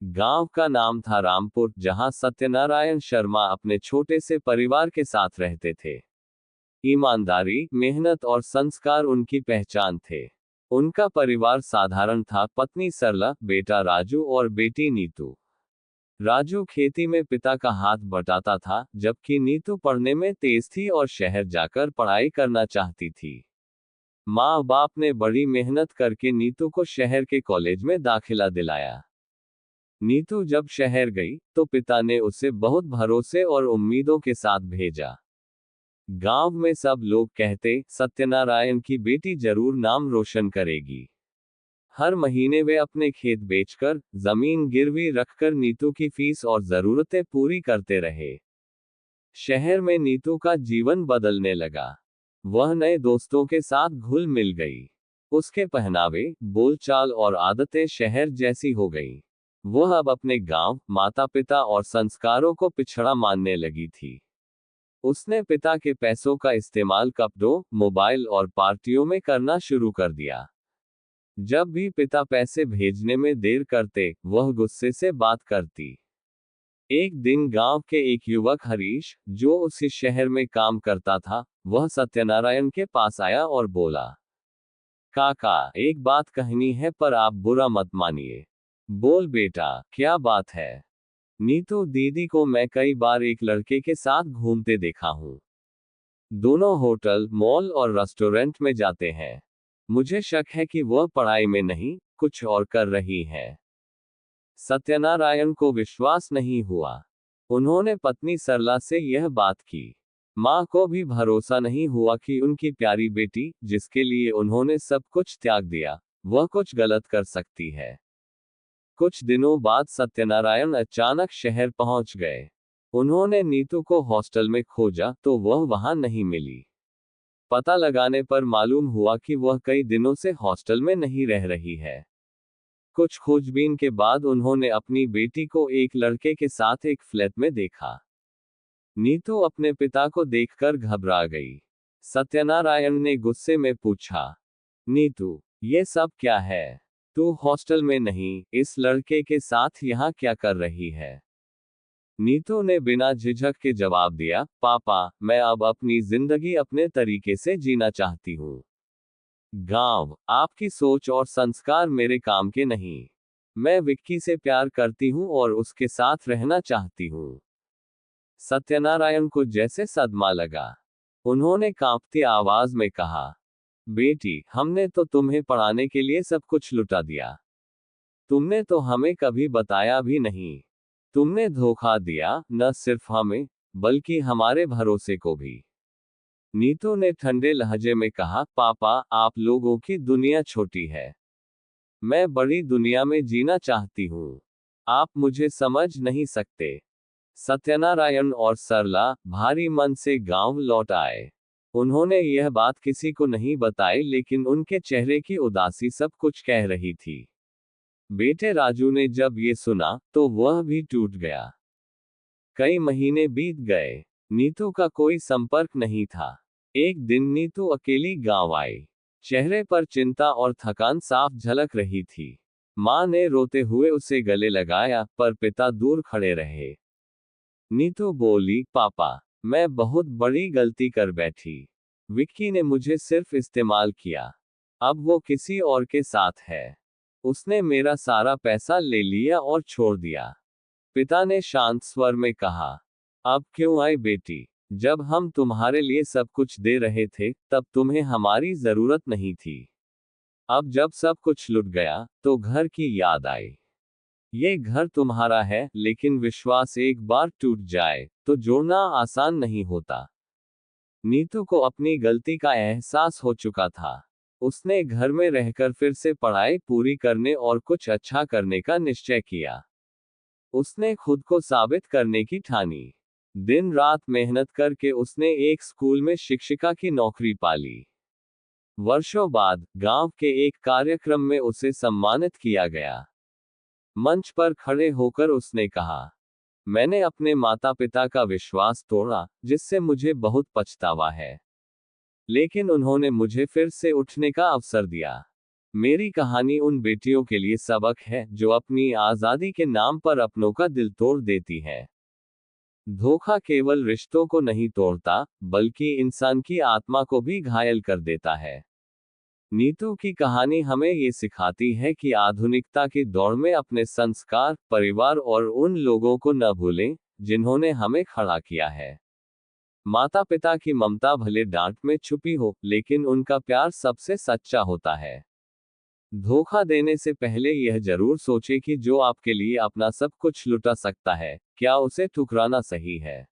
गांव का नाम था रामपुर, जहां सत्यनारायण शर्मा अपने छोटे से परिवार के साथ रहते थे। ईमानदारी, मेहनत और संस्कार उनकी पहचान थे। उनका परिवार साधारण था, पत्नी सरला, बेटा राजू और बेटी नीतू। राजू खेती में पिता का हाथ बटाता था, जबकि नीतू पढ़ने में तेज थी और शहर जाकर पढ़ाई करना चाहती थी। माँ बाप ने बड़ी मेहनत करके नीतू को शहर के कॉलेज में दाखिला दिलाया। नीतू जब शहर गई, तो पिता ने उसे बहुत भरोसे और उम्मीदों के साथ भेजा। गांव में सब लोग कहते, सत्यनारायण की बेटी जरूर नाम रोशन करेगी। हर महीने वे अपने खेत बेचकर, जमीन गिरवी रखकर नीतू की फीस और जरूरतें पूरी करते रहे। शहर में नीतू का जीवन बदलने लगा। वह नए दोस्तों के साथ घुल मिल गई। उसके पहनावे, बोलचाल और आदतें शहर जैसी हो गईं। वह अब अपने गांव, माता पिता और संस्कारों को पिछड़ा मानने लगी थी। उसने पिता के पैसों का इस्तेमाल कपड़ों, मोबाइल और पार्टियों में करना शुरू कर दिया। जब भी पिता पैसे भेजने में देर करते, वह गुस्से से बात करती। एक दिन गांव के एक युवक हरीश, जो उसी शहर में काम करता था, वह सत्यनारायण के पास आया और बोला, काका, एक बात कहनी है पर आप बुरा मत मानिए। बोल बेटा, क्या बात है? नीतू दीदी को मैं कई बार एक लड़के के साथ घूमते देखा हूँ। दोनों होटल, मॉल और रेस्टोरेंट में जाते हैं। मुझे शक है कि वह पढ़ाई में नहीं, कुछ और कर रही है। सत्यनारायण को विश्वास नहीं हुआ। उन्होंने पत्नी सरला से यह बात की। माँ को भी भरोसा नहीं हुआ कि उनकी प्यारी बेटी, जिसके लिए उन्होंने सब कुछ त्याग दिया, वह कुछ गलत कर सकती है। कुछ दिनों बाद सत्यनारायण अचानक शहर पहुंच गए। उन्होंने नीतू को हॉस्टल में खोजा, तो वह वहां नहीं मिली। पता लगाने पर मालूम हुआ कि वह कई दिनों से हॉस्टल में नहीं रह रही है। कुछ खोजबीन के बाद उन्होंने अपनी बेटी को एक लड़के के साथ एक फ्लैट में देखा। नीतू अपने पिता को देखकर घबरा गई। सत्यनारायण ने गुस्से में पूछा, नीतू, ये सब क्या है? तू हॉस्टल में नहीं, इस लड़के के साथ यहाँ क्या कर रही है? नीतू ने बिना झिझक के जवाब दिया, पापा, मैं अब अपनी जिंदगी अपने तरीके से जीना चाहती हूँ। गांव, आपकी सोच और संस्कार मेरे काम के नहीं। मैं विक्की से प्यार करती हूँ और उसके साथ रहना चाहती हूँ। सत्यनारायण को जैसे सदमा लगा। उन्होंने कांपती आवाज में कहा, बेटी, हमने तो तुम्हें पढ़ाने के लिए सब कुछ लुटा दिया। तुमने तो हमें कभी बताया भी नहीं। तुमने धोखा दिया, न सिर्फ हमें, बल्कि हमारे भरोसे को भी। नीतू ने ठंडे लहजे में कहा, पापा, आप लोगों की दुनिया छोटी है। मैं बड़ी दुनिया में जीना चाहती हूँ। आप मुझे समझ नहीं सकते। सत्यनारायण और सरला भारी मन से गांव लौट आए। उन्होंने यह बात किसी को नहीं बताई, लेकिन उनके चेहरे की उदासी सब कुछ कह रही थी। बेटे राजू ने जब ये सुना, तो वह भी टूट गया। कई महीने बीत गए। नीतू का कोई संपर्क नहीं था। एक दिन नीतू अकेली गांव आई। चेहरे पर चिंता और थकान साफ झलक रही थी। माँ ने रोते हुए उसे गले लगाया, पर पिता दूर खड़े रहे। नीतू बोली, पापा, मैं बहुत बड़ी गलती कर बैठी। विक्की ने मुझे सिर्फ इस्तेमाल किया। अब वो किसी और के साथ है। उसने मेरा सारा पैसा ले लिया और छोड़ दिया। पिता ने शांत स्वर में कहा, अब क्यों आई बेटी? जब हम तुम्हारे लिए सब कुछ दे रहे थे, तब तुम्हें हमारी जरूरत नहीं थी। अब जब सब कुछ लुट गया, तो घर की याद आई। ये घर तुम्हारा है, लेकिन विश्वास एक बार टूट जाए, तो जोड़ना आसान नहीं होता। नीतू को अपनी गलती का एहसास हो चुका था। उसने घर में रहकर फिर से पढ़ाई पूरी करने और कुछ अच्छा करने का निश्चय किया। उसने खुद को साबित करने की ठानी। दिन रात मेहनत करके उसने एक स्कूल में शिक्षिका की नौकरी पाली। वर्षों बाद गांव के एक कार्यक्रम में उसे सम्मानित किया गया। मंच पर खड़े होकर उसने कहा, मैंने अपने माता पिता का विश्वास तोड़ा, जिससे मुझे बहुत पछतावा है। लेकिन उन्होंने मुझे फिर से उठने का अवसर दिया। मेरी कहानी उन बेटियों के लिए सबक है जो अपनी आज़ादी के नाम पर अपनों का दिल तोड़ देती हैं। धोखा केवल रिश्तों को नहीं तोड़ता, बल्कि इंसान की आत्मा को भी घायल कर देता है। नीतू की कहानी हमें ये सिखाती है कि आधुनिकता की दौड़ में अपने संस्कार, परिवार और उन लोगों को न भूलें, जिन्होंने हमें खड़ा किया है। माता पिता की ममता भले डांट में छुपी हो, लेकिन उनका प्यार सबसे सच्चा होता है। धोखा देने से पहले यह जरूर सोचें कि जो आपके लिए अपना सब कुछ लुटा सकता है, क्या उसे ठुकराना सही है।